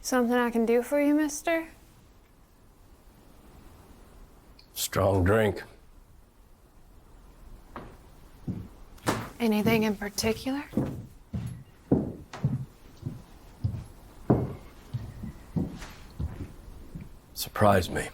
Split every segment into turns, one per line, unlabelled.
Something I can do for you, mister?
Strong drink.
Anything in particular?
Surprised me.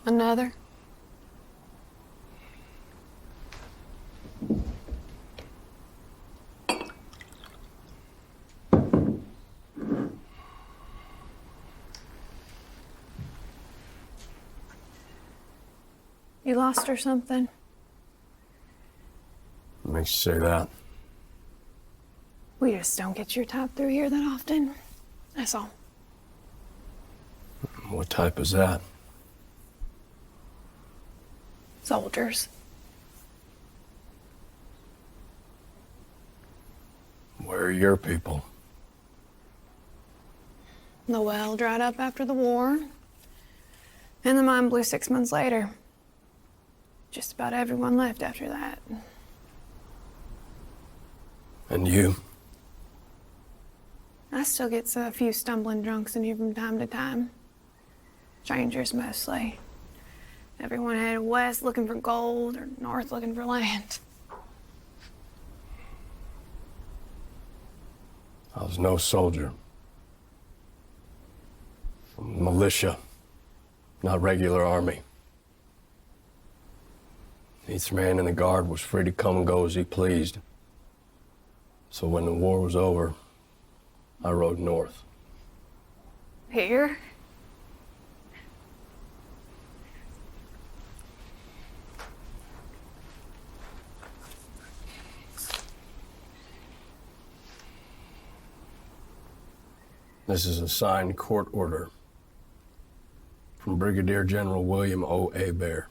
Another? You lost or something?
What makes you say that?
We just don't get your type through here that often. That's all.
What type is that?
Soldiers.
Where are your people?
The well dried up after the war, and the mine blew 6 months later. Just about everyone left after that.
And you?
I still get a few stumbling drunks in here from time to time. Strangers mostly. Everyone headed west looking for gold or north looking for land.
I was no soldier. Militia, not regular army. Each man in the guard was free to come and go as he pleased. So when the war was over, I rode north.
Here?
This is a signed court order from Brigadier General William O. Hebert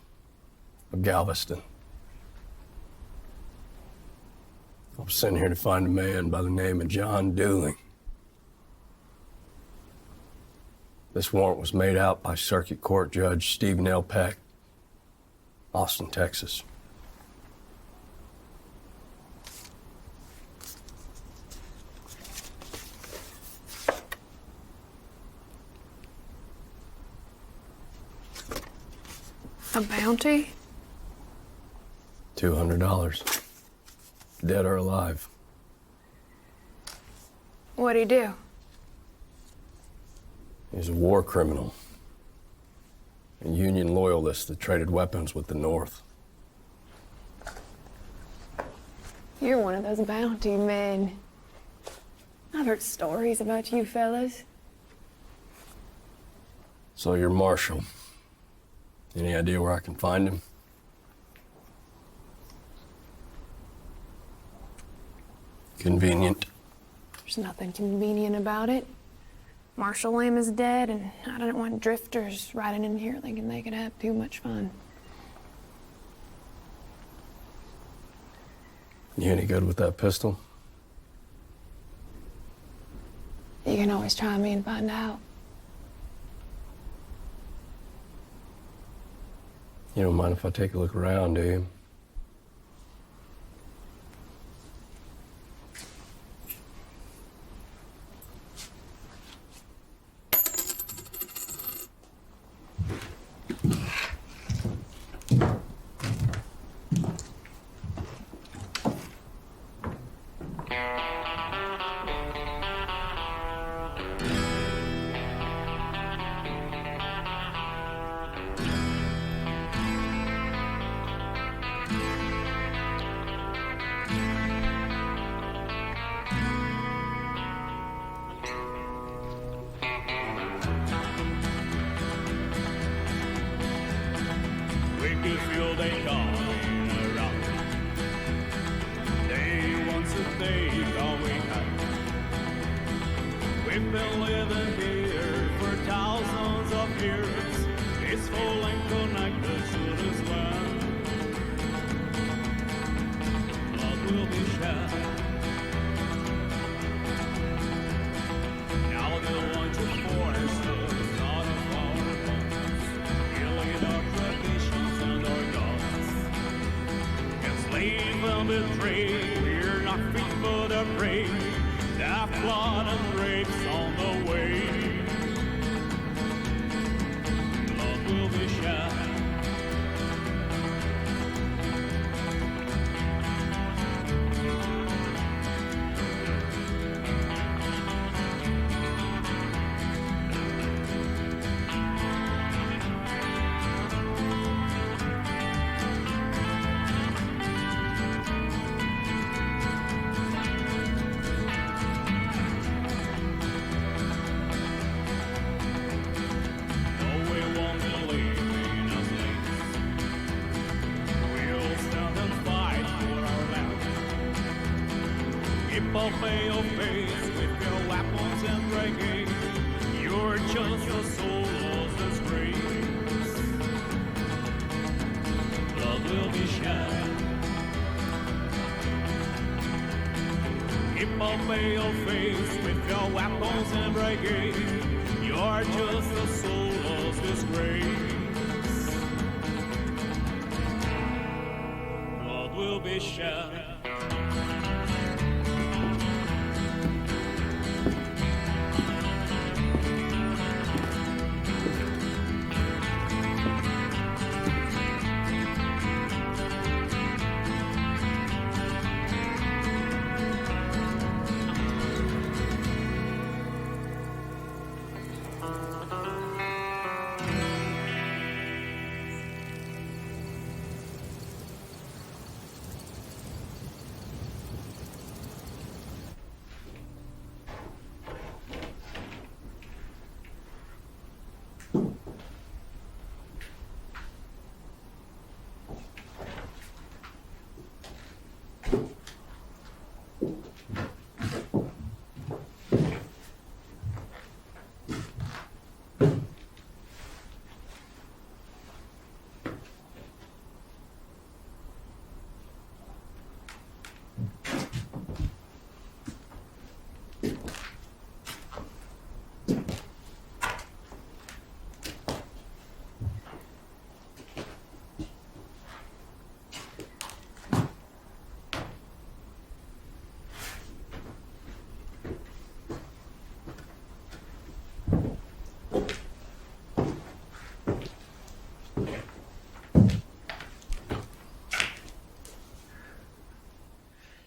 of Galveston. I was sent here to find a man by the name of John Dooling. This warrant was made out by Circuit Court Judge Stephen L. Peck, Austin, Texas.
A bounty?
$200. Dead or alive.
What'd he do?
He's a war criminal. A Union loyalist that traded weapons with the North.
You're one of those bounty men. I've heard stories about you fellas.
So you're Marshall. Any idea where I can find him? Convenient.
There's nothing convenient about it. Marshall Lamb is dead, and I don't want drifters riding in here thinking they could have too much fun.
You any good with that pistol?
You can always try me and find out.
You don't mind if I take a look around, do you?
Field ain't going around. Day once a day going high. We've been living here for thousands of years, peaceful and connected to this land. Blood will be shed, betray. We're not fit for the prey. That blood and grapes on the way. Blood will be shed. Obey your face with your weapons and breaking. You're just a soul's disgrace. Blood will be shed. Keep obey your face with your weapons and breaking. You're just a soul's disgrace. Blood will be shed.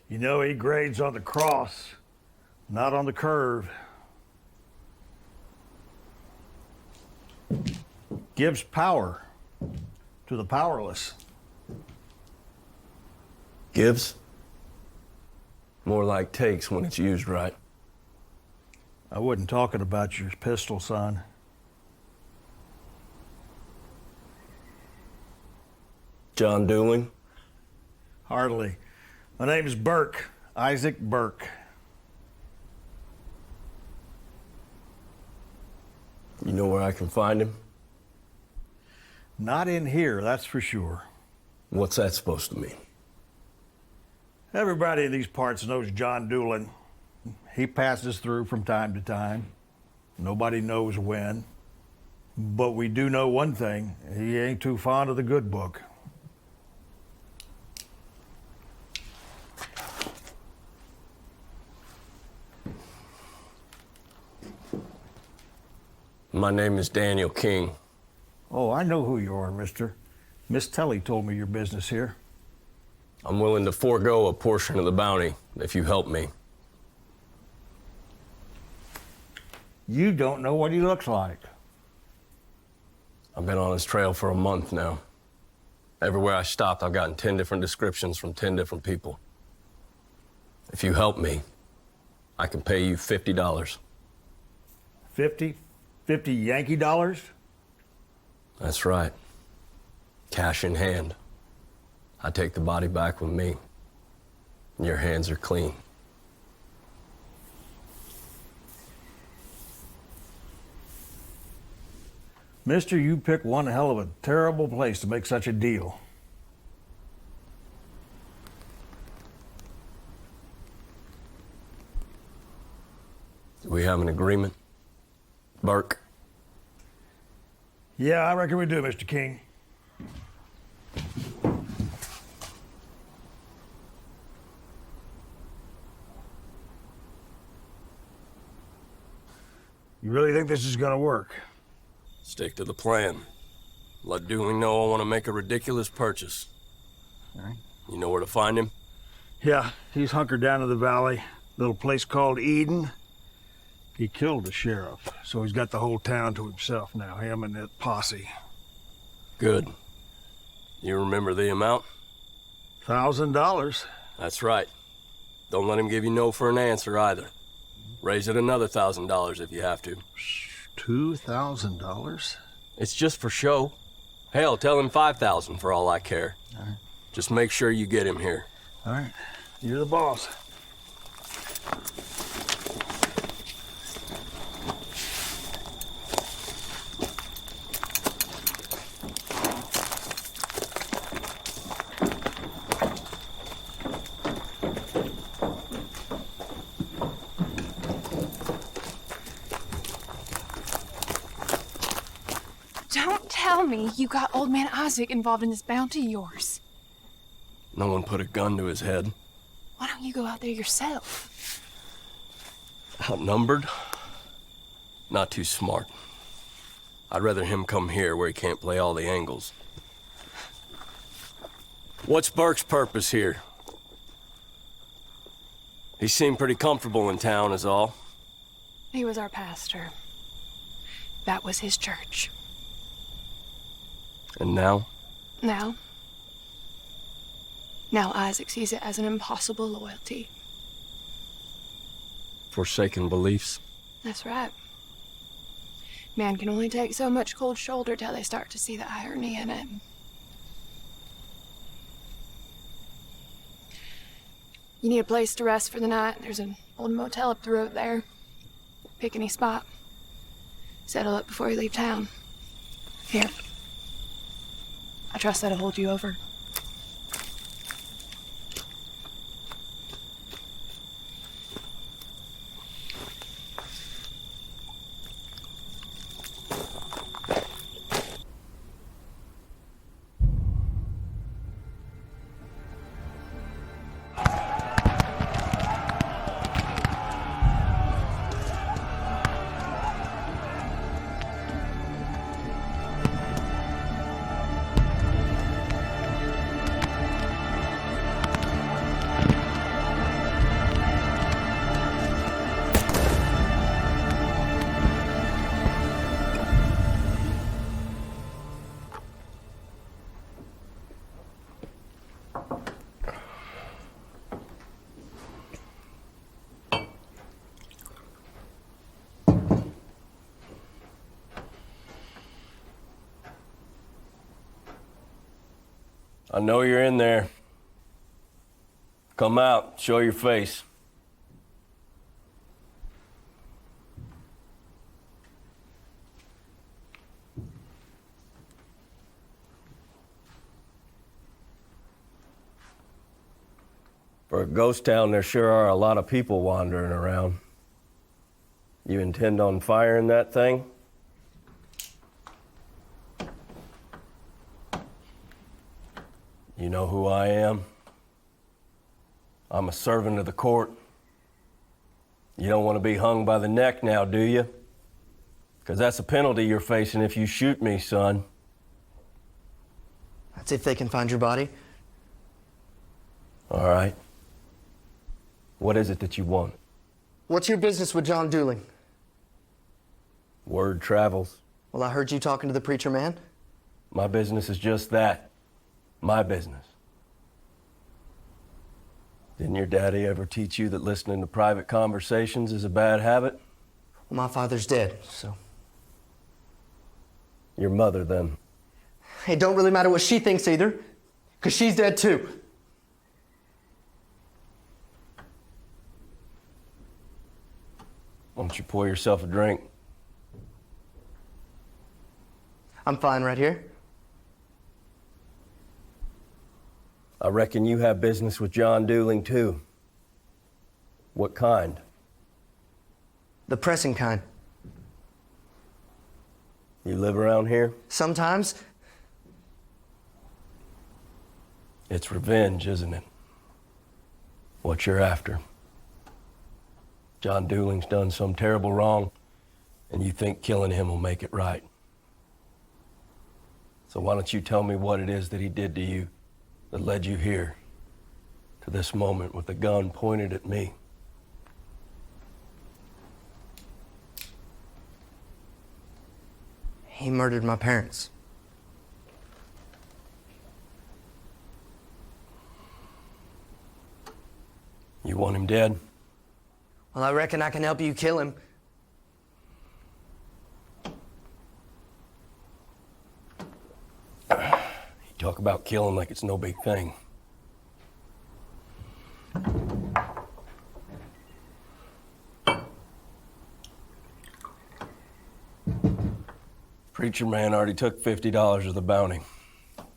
You know, he grades on the cross, not on the curve. Gives power to the powerless.
Gives? More like takes when it's used right.
I wasn't talking about your pistol, son.
John Dooling?
Hardly. My name's Burke, Isaac Burke.
You know where I can find him?
Not in here, that's for sure.
What's that supposed to mean?
Everybody in these parts knows John Dooling. He passes through from time to time. Nobody knows when. But we do know one thing. He ain't too fond of the good book.
My name is Daniel King.
Oh, I know who you are, mister. Miss Telly told me your business here.
I'm willing to forego a portion of the bounty if you help me.
You don't know what he looks like.
I've been on his trail for a month now. Everywhere I stopped, I've gotten 10 different descriptions from 10 different people. If you help me, I can pay you $50.
50 Yankee dollars?
That's right. Cash in hand. I take the body back with me. And your hands are clean.
Mister, you picked one hell of a terrible place to make such a deal.
Do we have an agreement? Burke?
Yeah, I reckon we do, Mr. King. You really think this is gonna work?
Stick to the plan. Let Dooling know I want to make a ridiculous purchase.
All right.
You know where to find him?
Yeah, he's hunkered down in the valley. Little place called Eden. He killed the sheriff, so he's got the whole town to himself now, him and that posse.
Good. You remember the amount?
$1,000.
That's right. Don't let him give you no for an answer either. Raise it another $1,000 if you have to.
$2,000?
It's just for show. Hell, tell him 5,000 for all I care.
All right.
Just make sure you get him here.
All right. You're the boss.
Don't tell me you got old man Isaac involved in this bounty of yours.
No one put a gun to his head.
Why don't you go out there yourself?
Outnumbered? Not too smart. I'd rather him come here where he can't play all the angles. What's Burke's purpose here? He seemed pretty comfortable in town is all.
He was our pastor. That was his church.
And now?
Now Isaac sees it as an impossible loyalty.
Forsaken beliefs?
That's right. Man can only take so much cold shoulder till they start to see the irony in it. You need a place to rest for the night. There's an old motel up the road there. Pick any spot. Settle up before you leave town. Here. I trust that'll hold you over.
I know you're in there. Come out, show your face. For a ghost town, there sure are a lot of people wandering around. You intend on firing that thing? You know who I am? I'm a servant of the court. You don't want to be hung by the neck now, do you? Because that's a penalty you're facing if you shoot me, son.
That's if they can find your body.
All right. What is it that you want?
What's your business with John Dooling?
Word travels.
Well, I heard you talking to the preacher man.
My business is just that. My business. Didn't your daddy ever teach you that listening to private conversations is a bad habit?
Well, my father's dead, so.
Your mother, then.
It don't really matter what she thinks either, because she's dead too.
Why don't you pour yourself a drink?
I'm fine right here.
I reckon you have business with John Dooling, too. What kind?
The pressing kind.
You live around here?
Sometimes.
It's revenge, isn't it? What you're after. John Dooling's done some terrible wrong, And you think killing him will make it right. So why don't you tell me what it is that he did to you that led you here, to this moment with a gun pointed at me?
He murdered my parents.
You want him dead?
Well, I reckon I can help you kill him.
You talk about killing like it's no big thing. Preacher man already took $50 of the bounty.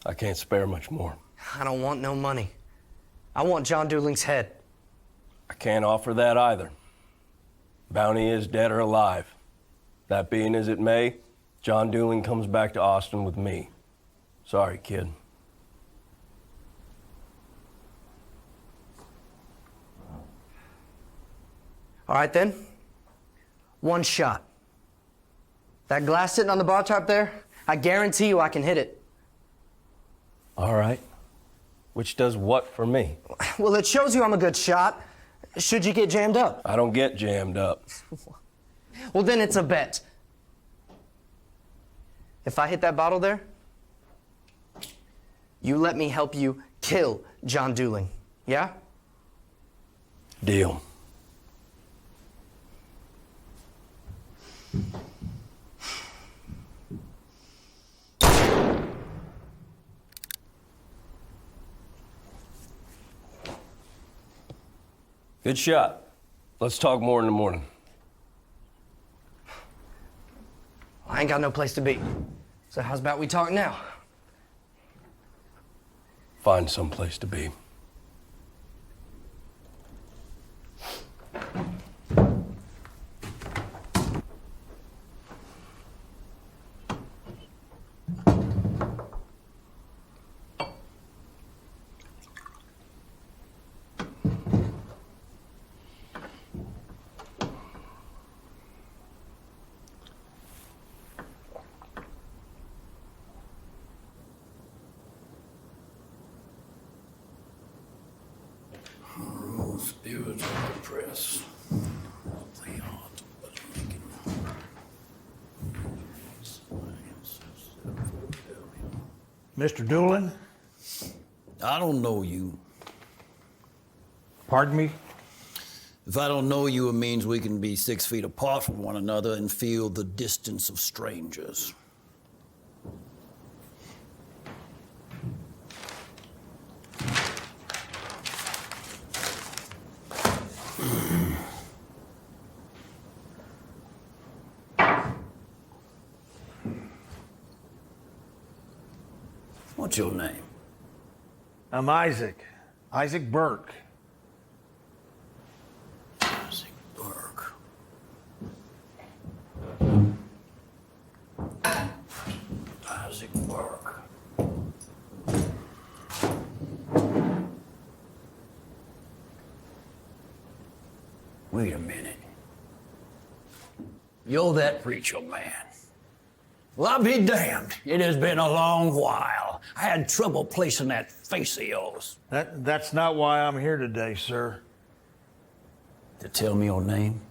I can't spare much more.
I don't want no money. I want John Dooling's head.
I can't offer that either. Bounty is dead or alive. That being as it may, John Dooling comes back to Austin with me. Sorry, kid.
All right, then. One shot. That glass sitting on the bar top there, I guarantee you I can hit it.
All right. Which does what for me?
Well, it shows you I'm a good shot. Should you get jammed up?
I don't get jammed up.
Well, then it's a bet. If I hit that bottle there, you let me help you kill John Dooling. Yeah?
Deal. Good shot. Let's talk more in the morning.
I ain't got no place to be. So how's about we talk now?
Find some place to be.
Spirits of the press. They aren't but making
Mr. Doolin?
I don't know you.
Pardon me?
If I don't know you, it means we can be 6 feet apart from one another and feel the distance of strangers. What's your name?
I'm Isaac. Isaac Burke.
Isaac Burke. Isaac Burke. Wait a minute. You're that preacher man. Well, I'll be damned. It has been a long while. I had trouble placing that face of yours.
That's not why I'm here today, sir.
To tell me your name?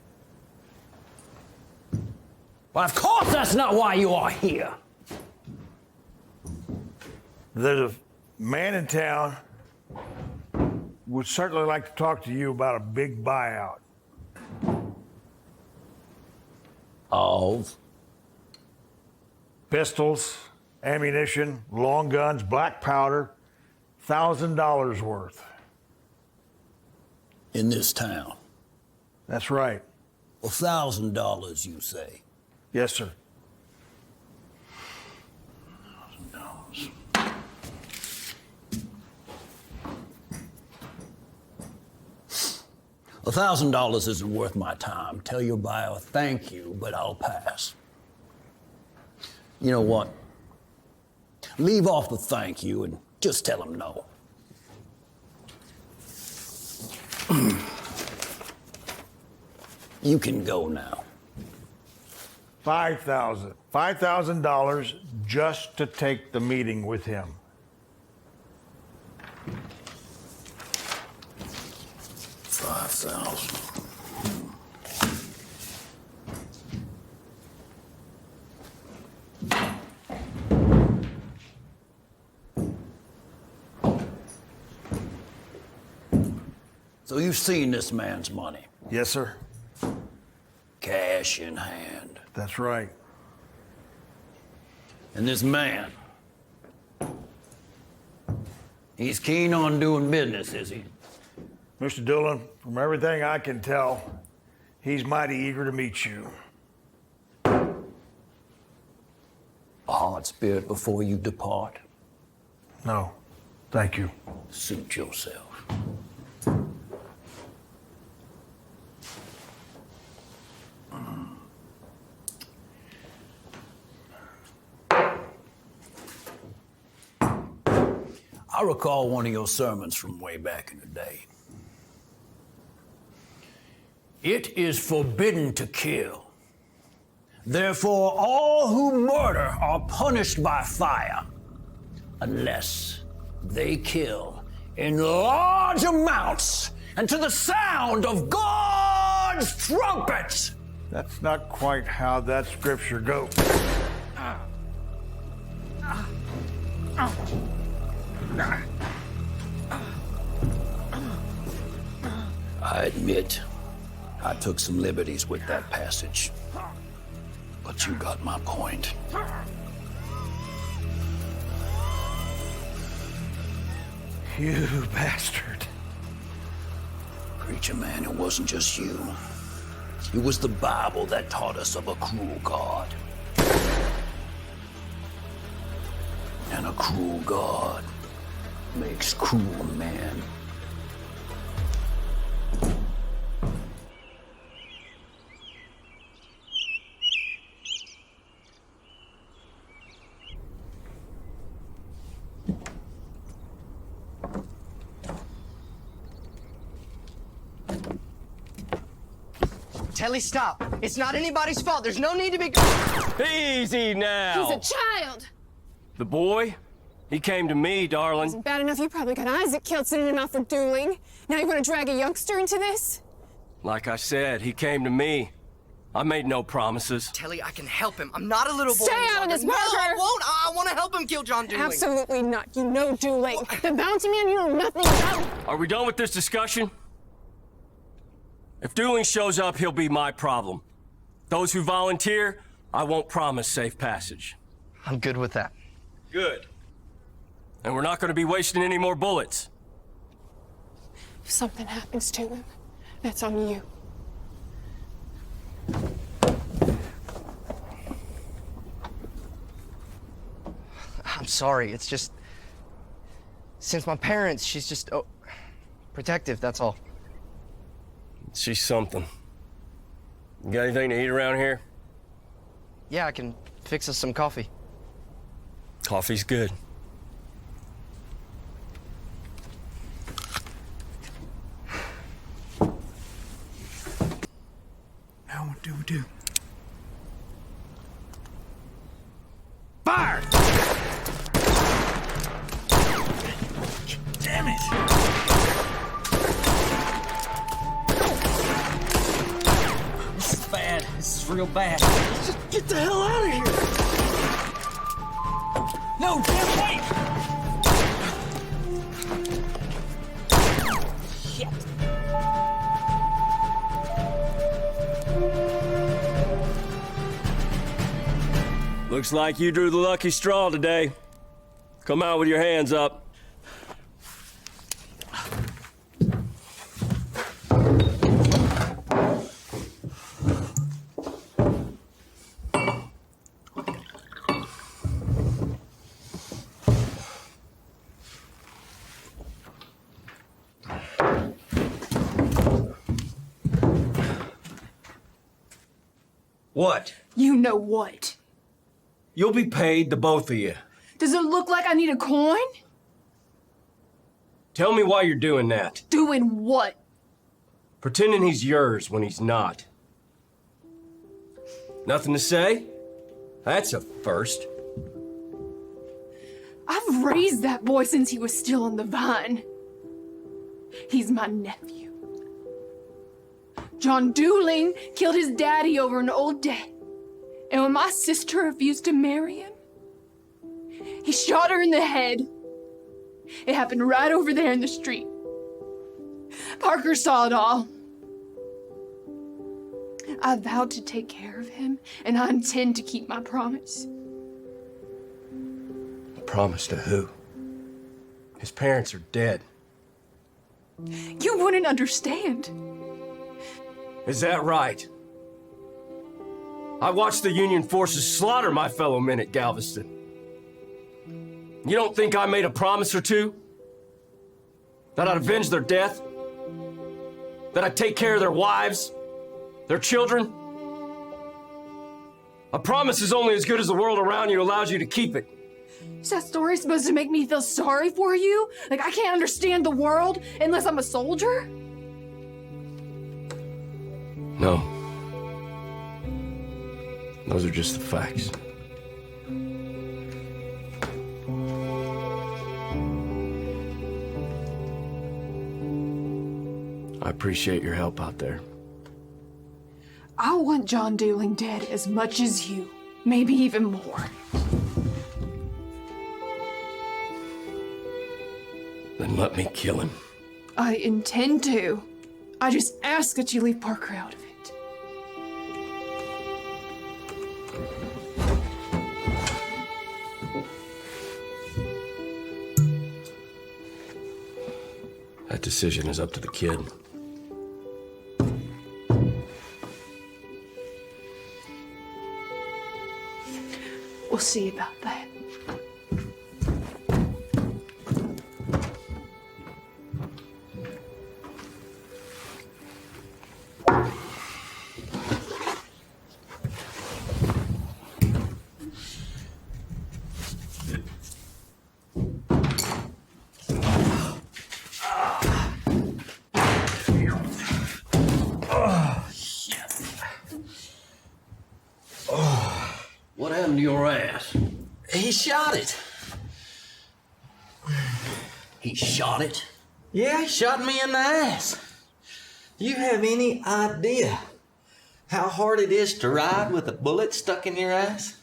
Well, of course that's not why you are here.
There's a man in town would certainly like to talk to you about a big buyout.
Of?
Pistols, ammunition, long guns, black powder, $1,000 worth.
In this town.
That's right.
$1,000, you say?
Yes, sir.
$1,000 isn't worth my time. Tell your buyer thank you, but I'll pass. You know what? Leave off the thank you and just tell him no. You can go now.
$5,000. $5,000 just to take the meeting with him.
$5,000. So you've seen this man's money,
Yes, sir.
cash in hand.
That's right.
And this man, he's keen on doing business, is he?
Mr. Dillon, from everything I can tell, he's mighty eager to meet you.
A hard spirit before you depart.
No, thank you.
Suit yourself. I recall one of your sermons from way back in the day. It is forbidden to kill. Therefore, all who murder are punished by fire, unless they kill in large amounts and to the sound of God's trumpet.
That's not quite how that scripture goes.
I admit, I took some liberties with that passage. But you got my point.
You bastard.
Preacher man, it wasn't just you. It was the Bible that taught us of a cruel God. And a cruel God makes cruel men.
Telly, stop. It's not anybody's fault. There's no need to be...
Easy now.
He's a child.
The boy? He came to me, darling.
Bad enough you probably got Isaac killed sending him out for dueling. Now you want to drag a youngster into this?
Like I said, he came to me. I made no promises.
Telly, I can help him. I'm not a little boy.
Stay out of this,
No,
Parker.
I won't. I want to help him kill John Dewey.
Absolutely not. You know dueling. The bounty man you know nothing about.
Are we done with this discussion? If dueling shows up, he'll be my problem. Those who volunteer, I won't promise safe passage.
I'm good with that.
Good. And we're not going to be wasting any more bullets.
If something happens to him, that's on you.
I'm sorry. It's just... Since my parents, she's just... protective, that's all.
She's something. You got anything to eat around here?
Yeah, I can fix us some coffee.
Coffee's good.
Now what do we do? Fire! Damn it!
This is bad. This is real bad.
Just get the hell out of here!
No, damn, wait! Shit.
Looks like you drew the lucky straw today. Come out with your hands up.
What?
You know what?
You'll be paid, the both of you.
Does it look like I need a coin?
Tell me why you're doing that.
Doing what?
Pretending he's yours when he's not. Nothing to say? That's a first.
I've raised that boy since he was still on the vine. He's my nephew. John Dooling killed his daddy over an old debt. And when my sister refused to marry him, he shot her in the head. It happened right over there in the street. Parker saw it all. I vowed to take care of him, and I intend to keep my promise.
Promise to who? His parents are dead.
You wouldn't understand.
Is that right? I watched the Union forces slaughter my fellow men at Galveston. You don't think I made a promise or two? That I'd avenge their death? That I'd take care of their wives? Their children? A promise is only as good as the world around you allows you to keep it.
Is that story supposed to make me feel sorry for you? Like I can't understand the world unless I'm a soldier?
No. Those are just the facts. I appreciate your help out there.
I want John Dooling dead as much as you, maybe even more.
Then let me kill him.
I intend to. I just ask that you leave Parker out of it.
That decision is up to the kid.
We'll see about that.
What happened to your ass?
He shot it.
He shot it?
Yeah, he shot me in the ass. You have any idea how hard it is to ride with a bullet stuck in your ass?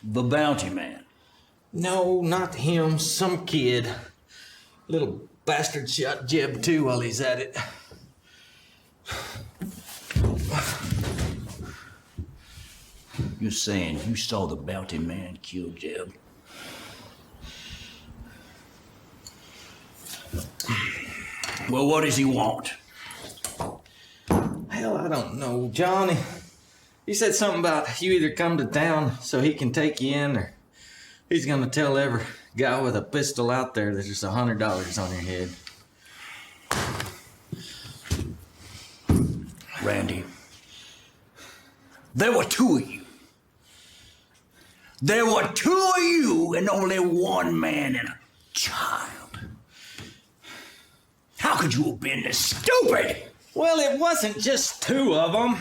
The bounty man.
No, not him. Some kid. Little bastard shot Jeb too while he's at it.
You're saying you saw the bounty man kill Jeb? Well, what does he want?
Hell, I don't know, Johnny. He said something about you either come to town so he can take you in, or he's gonna tell every guy with a pistol out there that there's $100 on your head.
Randy, there were two of you. There were two of you and only one man and a child. How could you have been this stupid?
Well, it wasn't just two of them.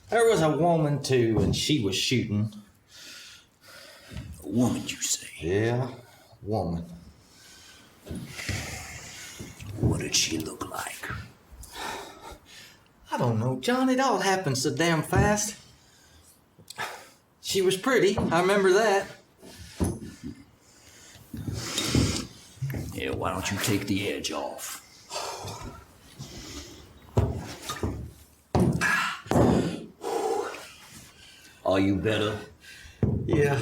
There was a woman too, and she was shooting.
A woman, you say?
Yeah, woman.
What did she look like?
I don't know, John. It all happened so damn fast. She was pretty. I remember that.
Yeah, why don't you take the edge off? Are you better?
Yeah.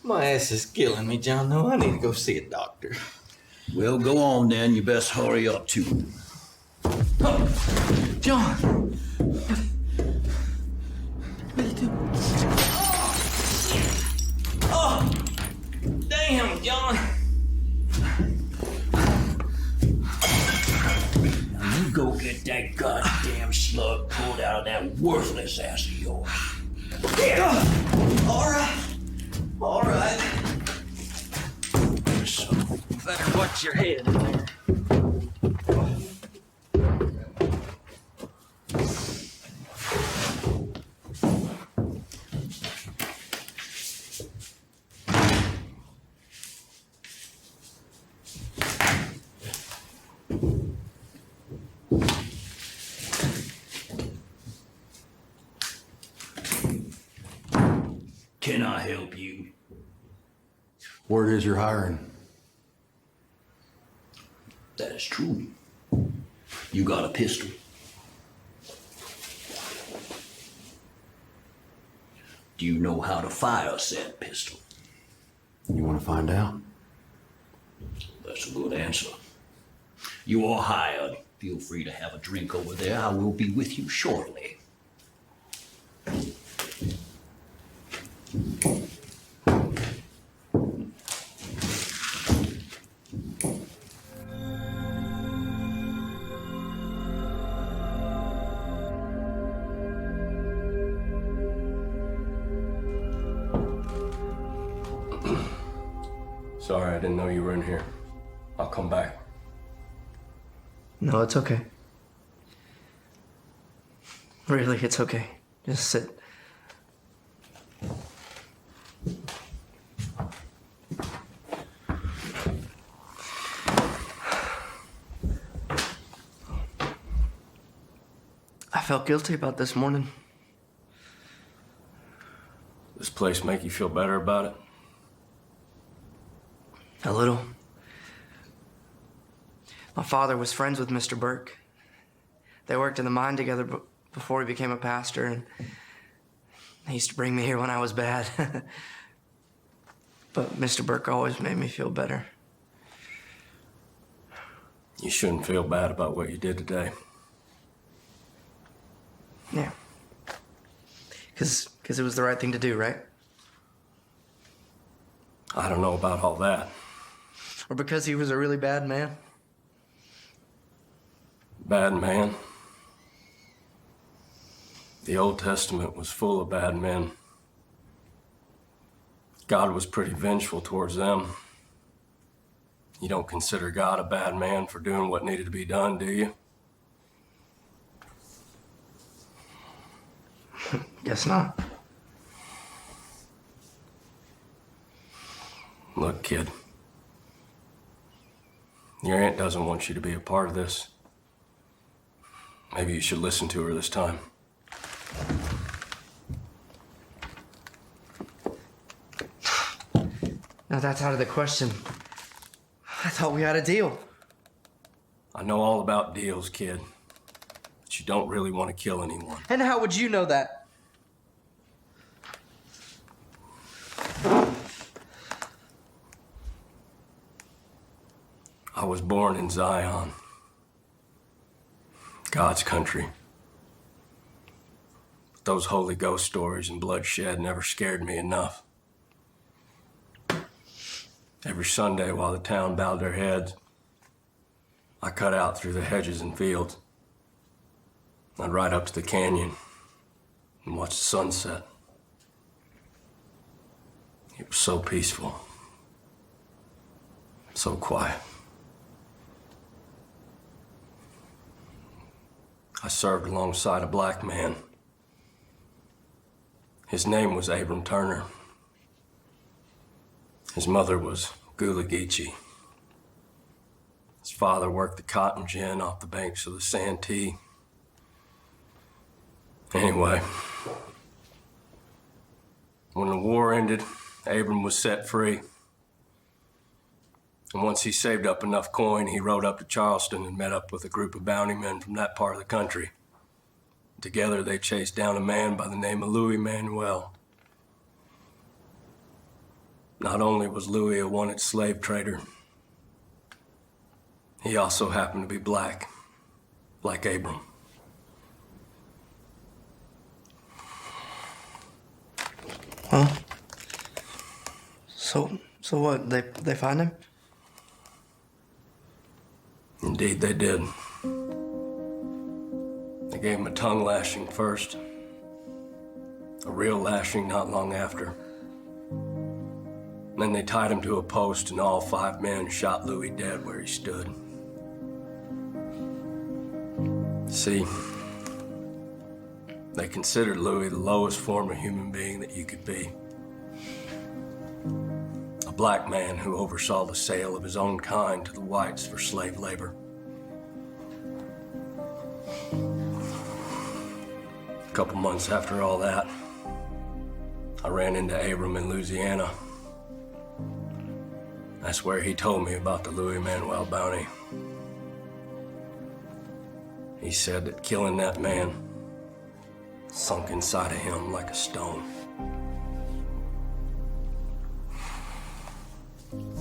My ass is killing me, John. No, I need to go see a doctor.
Well, go on then. You best hurry up too.
John! What are you doing? Oh! Damn, John!
Now you go get that goddamn slug pulled out of that worthless ass of yours.
Yeah. All right. All right.
So,
Better watch your head in there.
can I help you?
Word is you're hiring.
That is true. You got a pistol. Do you know how to fire said pistol?
You want to find out?
That's a good answer. You are hired. Feel free to have a drink over there. I will be with you shortly.
Sorry, I didn't know you were in here. I'll come back.
No, it's okay. Really, it's okay. Just sit. I felt guilty about this morning.
This place make you feel better about it?
A little. My father was friends with Mr. Burke. They worked in the mine together before he became a pastor, and he used to bring me here when I was bad. But Mr. Burke always made me feel better.
You shouldn't feel bad about what you did today.
Yeah. Because it was the right thing to do, right?
I don't know about all that.
Or because he was a really bad man?
Bad man. The Old Testament was full of bad men. God was pretty vengeful towards them. You don't consider God a bad man for doing what needed to be done, do you?
Guess not.
Look, kid. Your aunt doesn't want you to be a part of this. Maybe you should listen to her this time.
Now that's out of the question. I thought we had a deal.
I know all about deals, kid. But you don't really want to kill anyone.
And how would you know that?
I was born in Zion, God's country. But those Holy Ghost stories and bloodshed never scared me enough. Every Sunday while the town bowed their heads, I cut out through the hedges and fields. I'd ride up to the canyon and watch the sunset. It was so peaceful, so quiet. I served alongside a black man. His name was Abram Turner. His mother was Gula Geechee. His father worked the cotton gin off the banks of the Santee. Anyway, when the war ended, Abram was set free. And once he saved up enough coin, he rode up to Charleston and met up with a group of bounty men from that part of the country. Together, they chased down a man by the name of Louis Manuel. Not only was Louis a wanted slave trader, he also happened to be black, like Abram.
Huh? So what? They find him?
Indeed, they did. They gave him a tongue lashing first, a real lashing not long after. Then they tied him to a post, and all 5 men shot Louis dead where he stood. See, they considered Louis the lowest form of human being that you could be. A black man who oversaw the sale of his own kind to the whites for slave labor. A couple months after all that, I ran into Abram in Louisiana. That's where he told me about the Louis Manuel bounty. He said that killing that man sunk inside of him like a stone.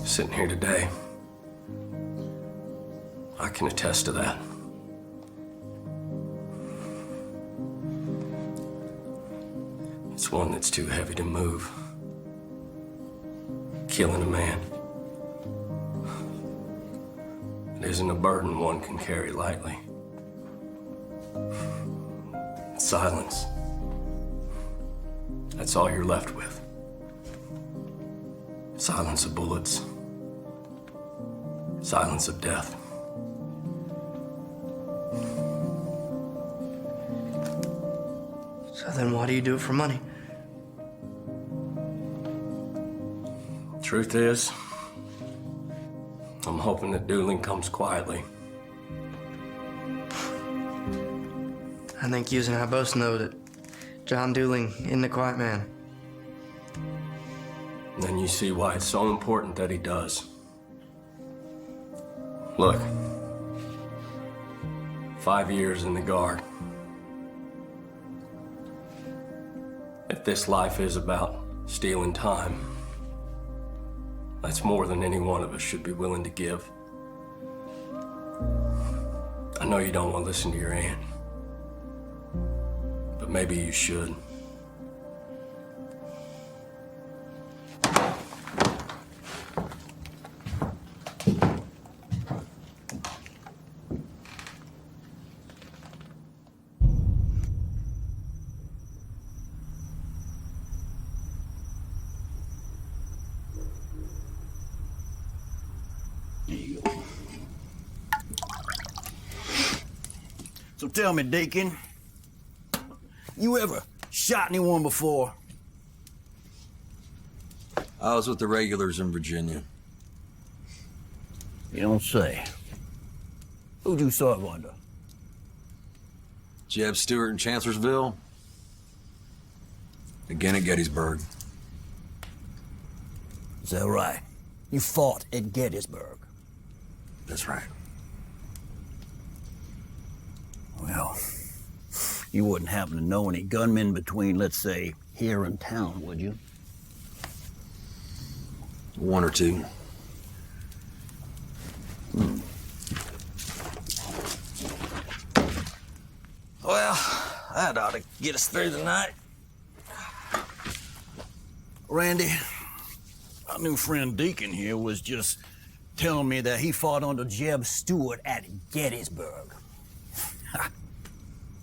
Sitting here today, I can attest to that. It's one that's too heavy to move. Killing a man. It isn't a burden one can carry lightly. Silence. That's all you're left with. Silence of bullets. Silence of death.
So then why do you do it for money?
Truth is, I'm hoping that dueling comes quietly.
I think you and I both know that John Dooling isn't a quiet man.
And then you see why it's so important that he does. Look, 5 years in the Guard. If this life is about stealing time, that's more than any one of us should be willing to give. I know you don't want to listen to your aunt, but maybe you should.
So tell me, Deacon, you ever shot anyone before?
I was with the regulars in Virginia.
You don't say. Who'd you serve under?
Jeb Stewart in Chancellorsville. Again at Gettysburg.
Is that right? You fought at Gettysburg.
That's right.
Well, you wouldn't happen to know any gunmen between, let's say, here and town, would you?
One or two.
Well, that ought to get us through the night. Randy, our new friend Deacon here was just telling me that he fought under Jeb Stewart at Gettysburg.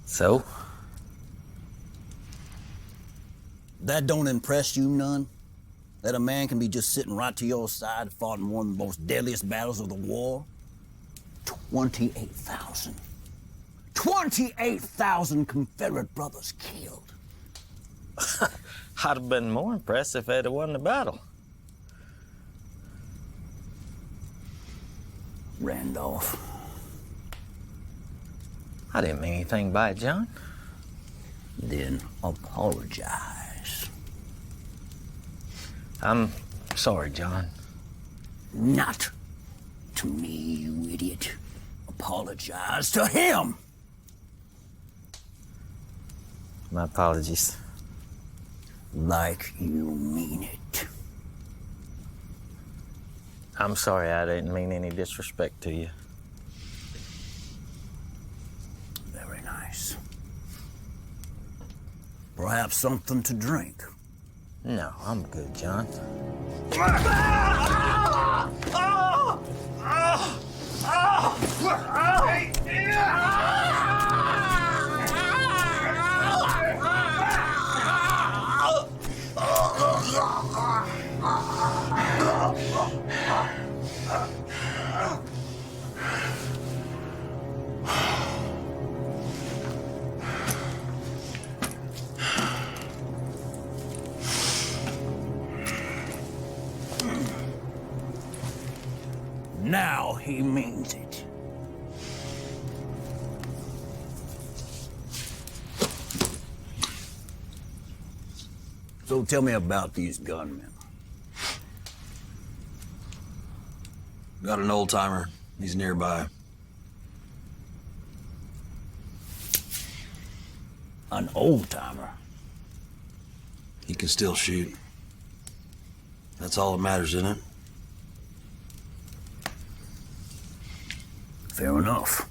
So?
That don't impress you none? That a man can be just sitting right to your side, fought in one of the most deadliest battles of the war? 28,000. 28,000 Confederate brothers killed.
I'd have been more impressed if they'd have won the battle.
Randolph.
I didn't mean anything by it, John.
Then apologize.
I'm sorry, John.
Not to me, you idiot. Apologize to him.
My apologies.
Like you mean it.
I'm sorry I didn't mean any disrespect to you.
Very nice. Perhaps something to drink.
No, I'm good, John.
Now he means it. So So tell me about these gunmen.
Got an old timer. He's nearby.
An old timer?
He can still shoot. That's all that matters, isn't it?
Fair enough.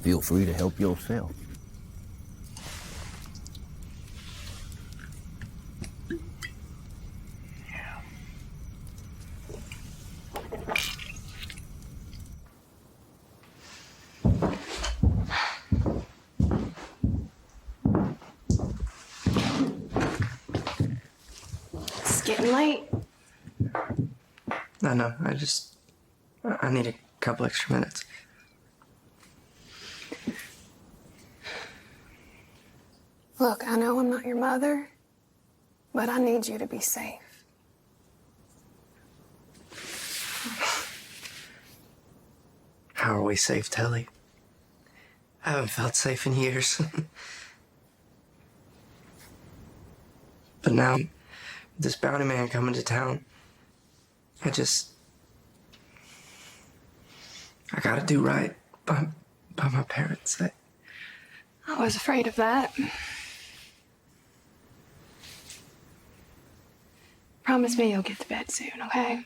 Feel free to help yourself.
It's getting late.
No, I need a couple extra minutes.
Look, I know I'm not your mother, but I need you to be safe.
How are we safe, Telly? I haven't felt safe in years. But now, with this bounty man coming to town, I gotta do right by my parents.
I was afraid of that. Promise me you'll get to bed soon, okay?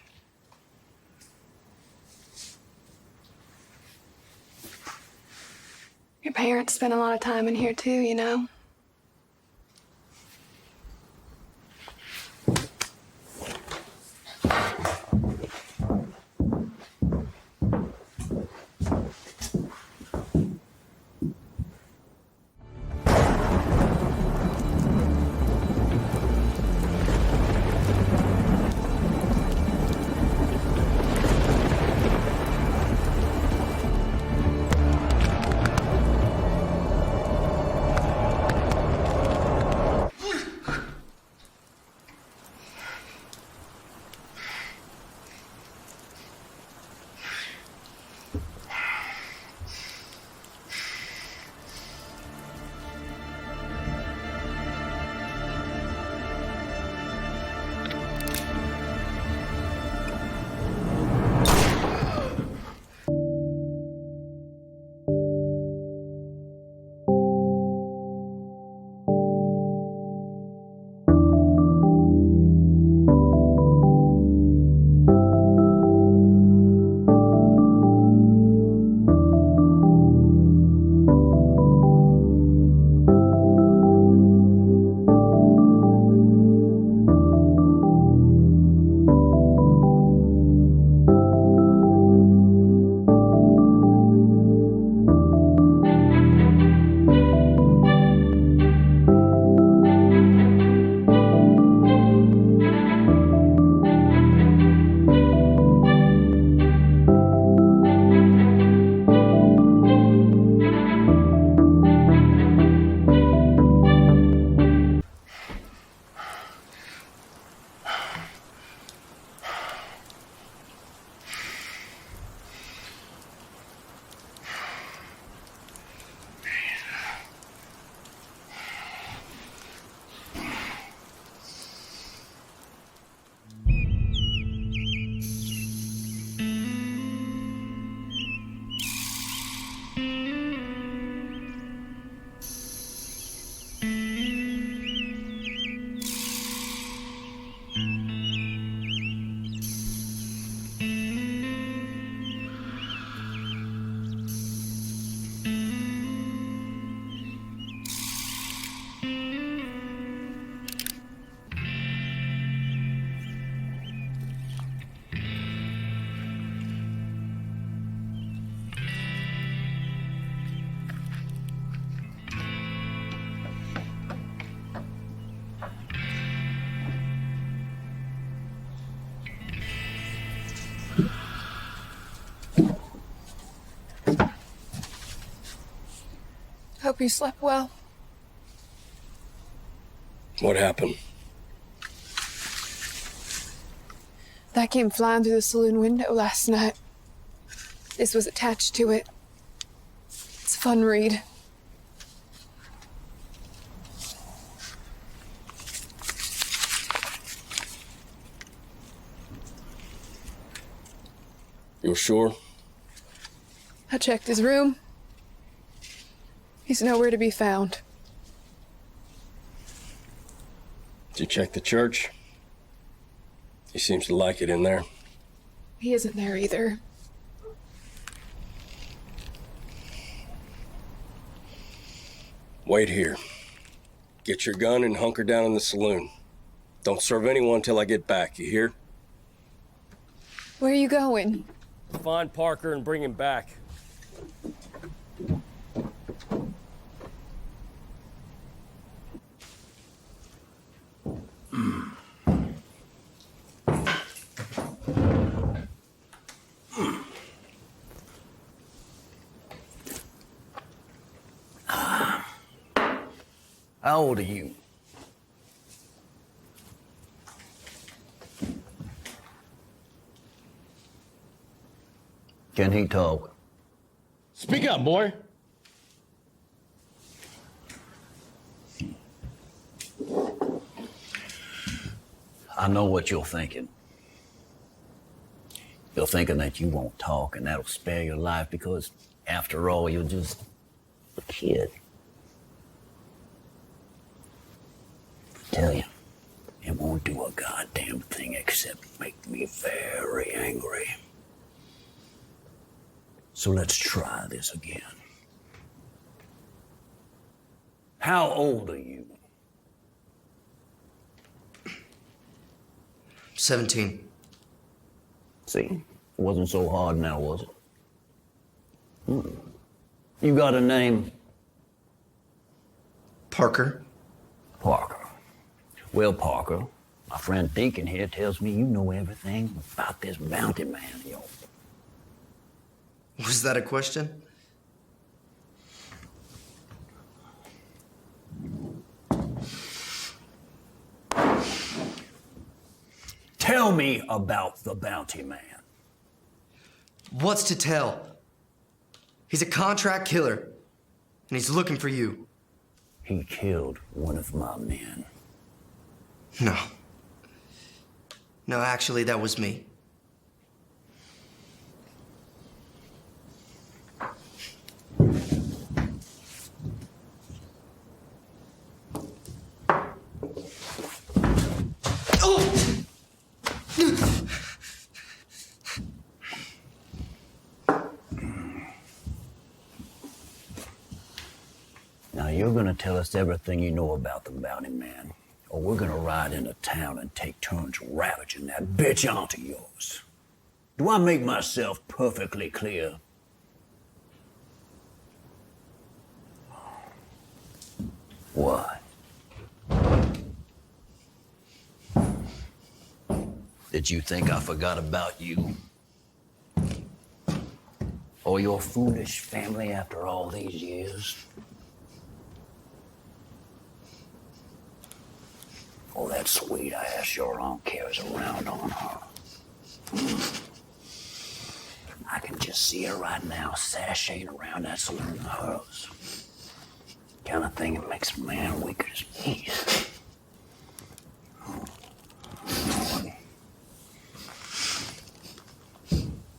Your parents spend a lot of time in here too, you know? Hope you slept well.
What happened?
That came flying through the saloon window last night. This was attached to it. It's a fun read.
You're sure?
I checked his room. He's nowhere to be found.
Did you check the church? He seems to like it in there.
He isn't there either.
Wait here. Get your gun and hunker down in the saloon. Don't serve anyone till I get back, you hear?
Where are you going?
Find Parker and bring him back.
How old are you? Can he talk?
Speak up, boy.
I know what you're thinking. You're thinking that you won't talk and that'll spare your life because, after all, you're just a kid. I tell you, it won't do a goddamn thing except make me very angry. So let's try this again. How old are you?
17.
See, it wasn't so hard now, was it? You got a name?
Parker.
Parker. Well, Parker, my friend Deacon here tells me you know everything about this bounty man of yours.
Was that a question?
Tell me about the bounty man.
What's to tell? He's a contract killer, and he's looking for you.
He killed one of my men.
No. No, actually, that was me.
Now, you're gonna tell us everything you know about the bounty man, or we're gonna ride into town and take turns ravaging that bitch aunt of yours. Do I make myself perfectly clear? What? Did you think I forgot about you? Or your foolish family after all these years? Oh, that sweet ass your aunt carries around on her. I can just see her right now sashaying around that saloon of hers. Kind of thing that makes a man weak as peas.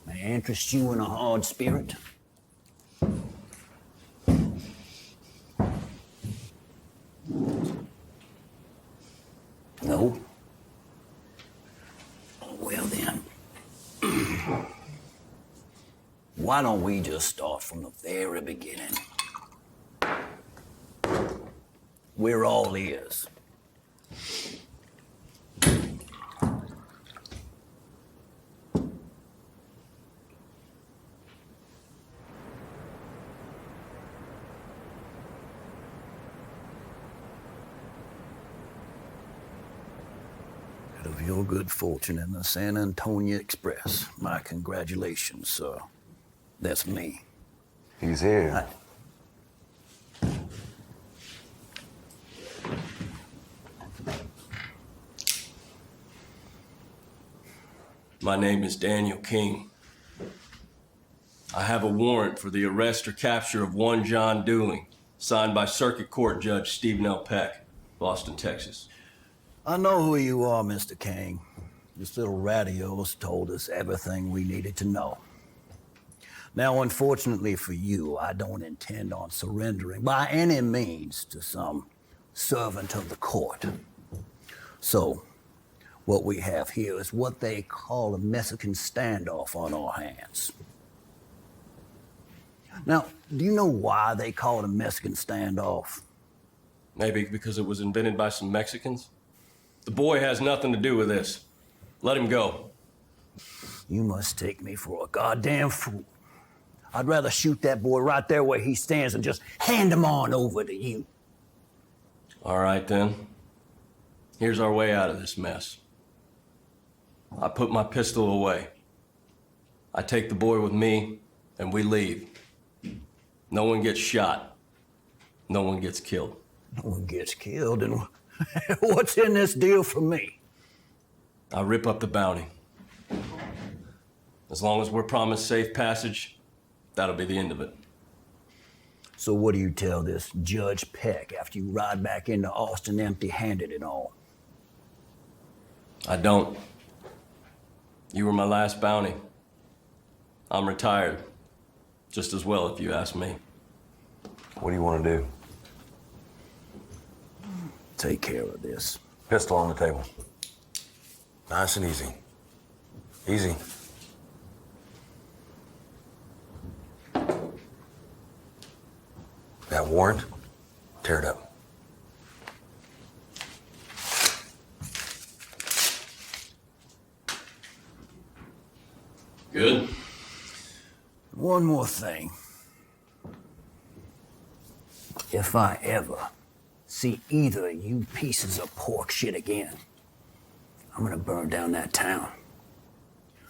May I interest you in a hard spirit? No? Well then, why don't we just start from the very beginning? We're all ears. Of your good fortune in the San Antonio Express. My congratulations, sir. That's me.
He's here.
My name is Daniel King. I have a warrant for the arrest or capture of one John Dooling, signed by Circuit Court Judge Stephen L. Peck, Boston, Texas.
I know who you are, Mr. King. This little radio's told us everything we needed to know. Now, unfortunately for you, I don't intend on surrendering by any means to some servant of the court. So, what we have here is what they call a Mexican standoff on our hands. Now, do you know why they call it a Mexican standoff?
Maybe because it was invented by some Mexicans? The boy has nothing to do with this. Let him go.
You must take me for a goddamn fool. I'd rather shoot that boy right there where he stands and just hand him on over to you.
All right, then. Here's our way out of this mess. I put my pistol away. I take the boy with me, and we leave. No one gets shot. No one gets killed.
No one gets killed, and what's in this deal for me?
I rip up the bounty. As long as we're promised safe passage, that'll be the end of it.
So what do you tell this Judge Peck after you ride back into Austin empty-handed and all?
I don't. You were my last bounty. I'm retired. Just as well, if you ask me.
What do you want to do?
Take care of this.
Pistol on the table. Nice and easy. Easy. That warrant, tear it up.
Good.
One more thing. If I ever see either of you pieces of pork shit again, I'm gonna burn down that town.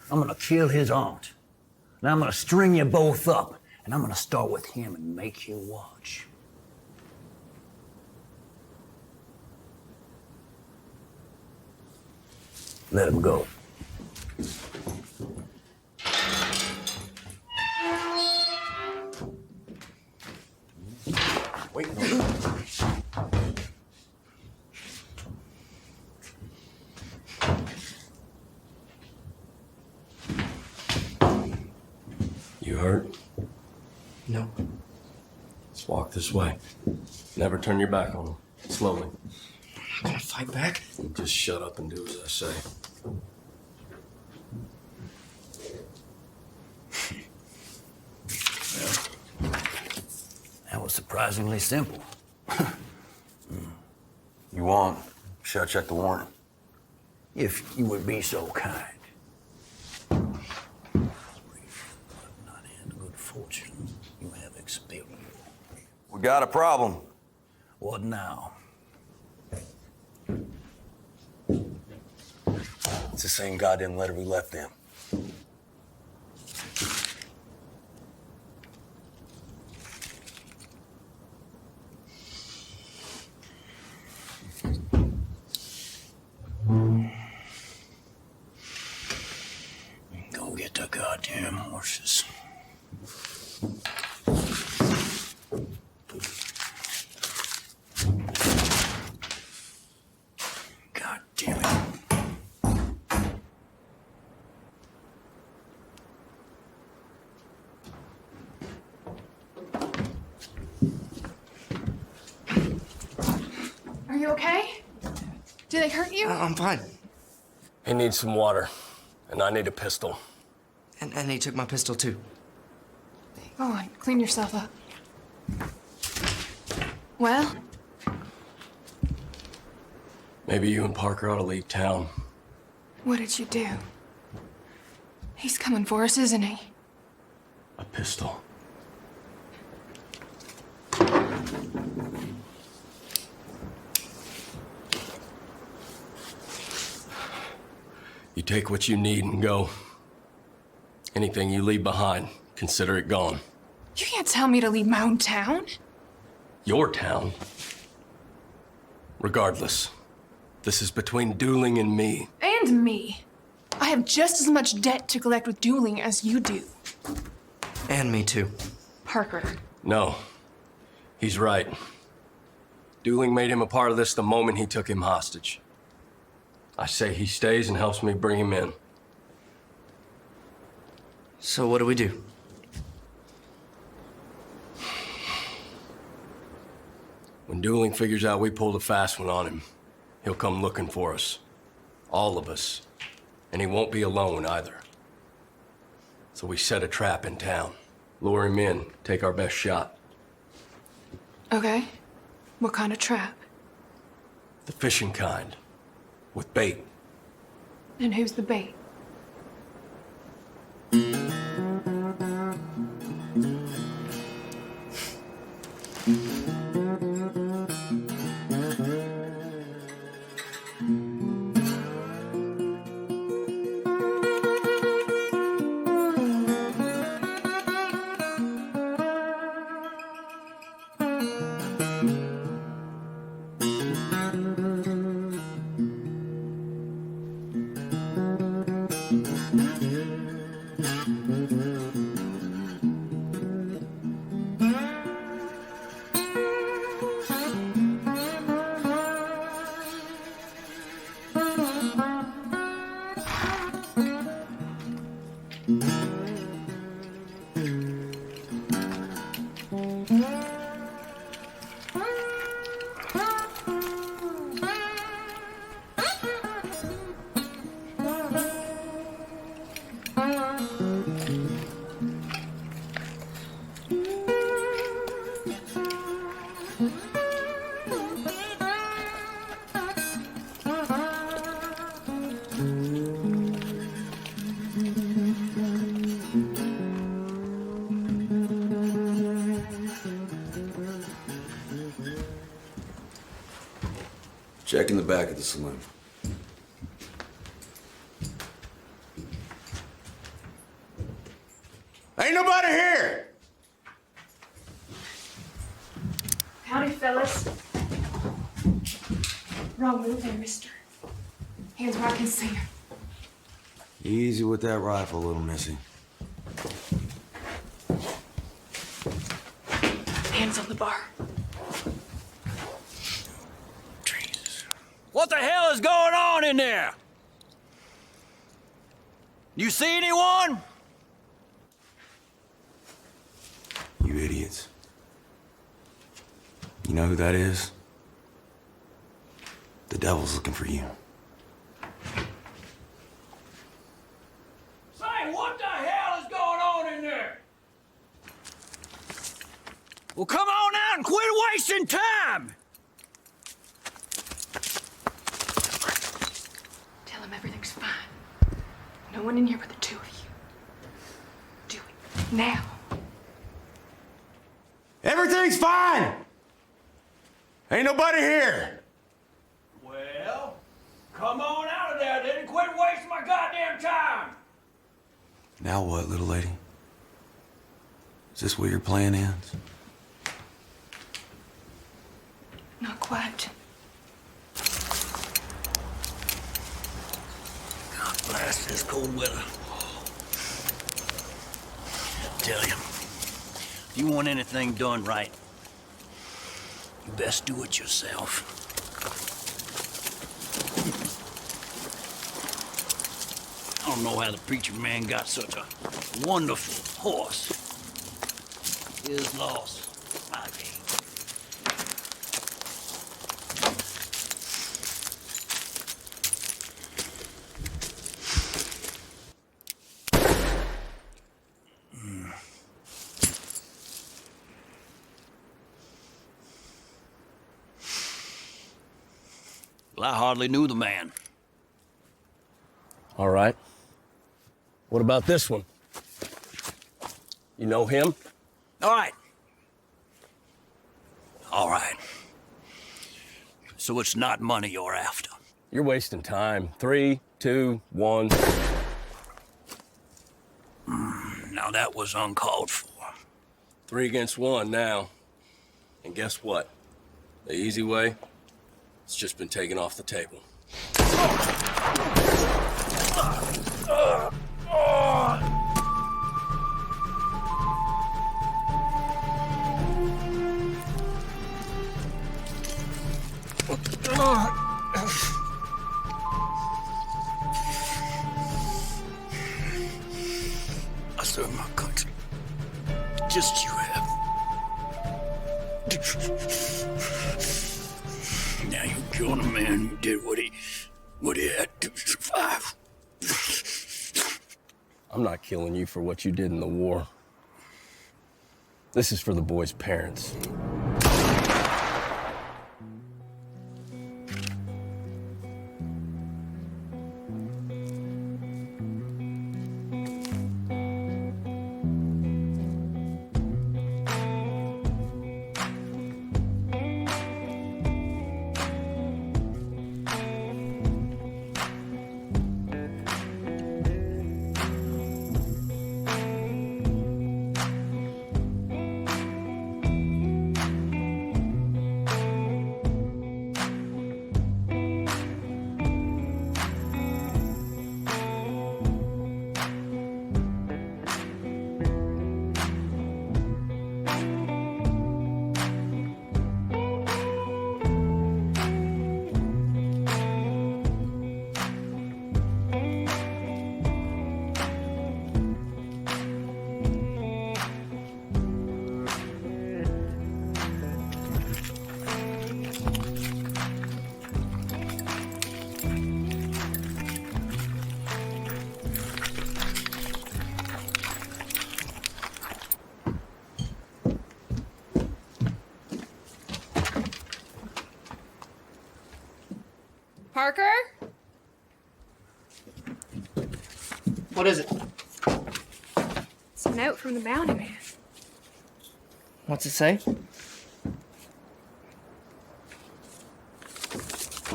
I'm gonna kill his aunt. And I'm gonna string you both up. And I'm gonna start with him and make you watch. Let him go.
Wait.
You hurt?
No.
Let's walk this way. Never turn your back on them. Slowly.
I'm gonna fight back.
Just shut up and do as I say.
That was surprisingly simple.
You want? Should I check the warrant?
If you would be so kind. Not in good fortune. You have experience.
We got a problem.
What now?
It's the same goddamn letter we left them.
Go get the goddamn horses. God damn it.
Are you okay? Did they hurt you?
I'm fine.
He needs some water, and I need a pistol.
And he took my pistol too.
Go on, clean yourself up. Well,
Maybe you and Parker ought to leave town.
what did you do? He's coming for us, isn't he?
A pistol. You take what you need and go. Anything you leave behind, consider it gone.
You can't tell me to leave my own town.
Your town. Regardless, this is between Dueling and me.
And me. I have just as much debt to collect with dueling as you do.
And me too.
Parker.
No, he's right. Dueling made him a part of this the moment he took him hostage. I say he stays and helps me bring him in.
So what do we do?
When Dooling figures out we pulled a fast one on him, he'll come looking for us. All of us. And he won't be alone either. So we set a trap in town. Lure him in, take our best shot.
Okay. What kind of trap?
The fishing kind. With bait.
And who's the bait?
Check in the back of the saloon.
Ain't nobody here!
Howdy, fellas. Wrong move there, mister. Hands where I can see her.
Easy with that rifle, little missy.
Hands on the bar.
What the hell is going on in there? You see anyone?
You idiots. You know who that is? The devil's looking for you.
Say, what the hell is going on in there? Well, come on out and quit wasting time!
Tell him everything's fine. No one in here but the two of you. Do it. Now.
Everything's fine! Ain't nobody here!
Well, come on out of there then and quit wasting my goddamn time!
Now what, little lady? Is this where your plan ends?
Not quite.
God blast this cold weather. Tell you, if you want anything done right, you best do it yourself. I don't know how the preacher man got such a wonderful horse. His loss, my gain. Well, I hardly knew the man.
All right. What about this one? You know him?
All right. All right. So it's not money you're after.
You're wasting time. 3, 2, 1.
Now that was uncalled for.
3 against 1 now. And guess what? The easy way? It's just been taken off the table.
I serve my country. Just you have. Now you killed a man who did what he had to survive.
I'm not killing you for what you did in the war. This is for the boy's parents.
Parker?
What is it?
It's a note from the bounty man.
What's it say?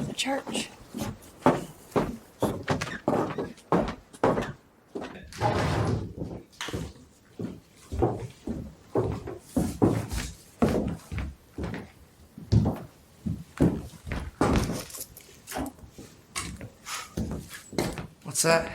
The church.
What's that?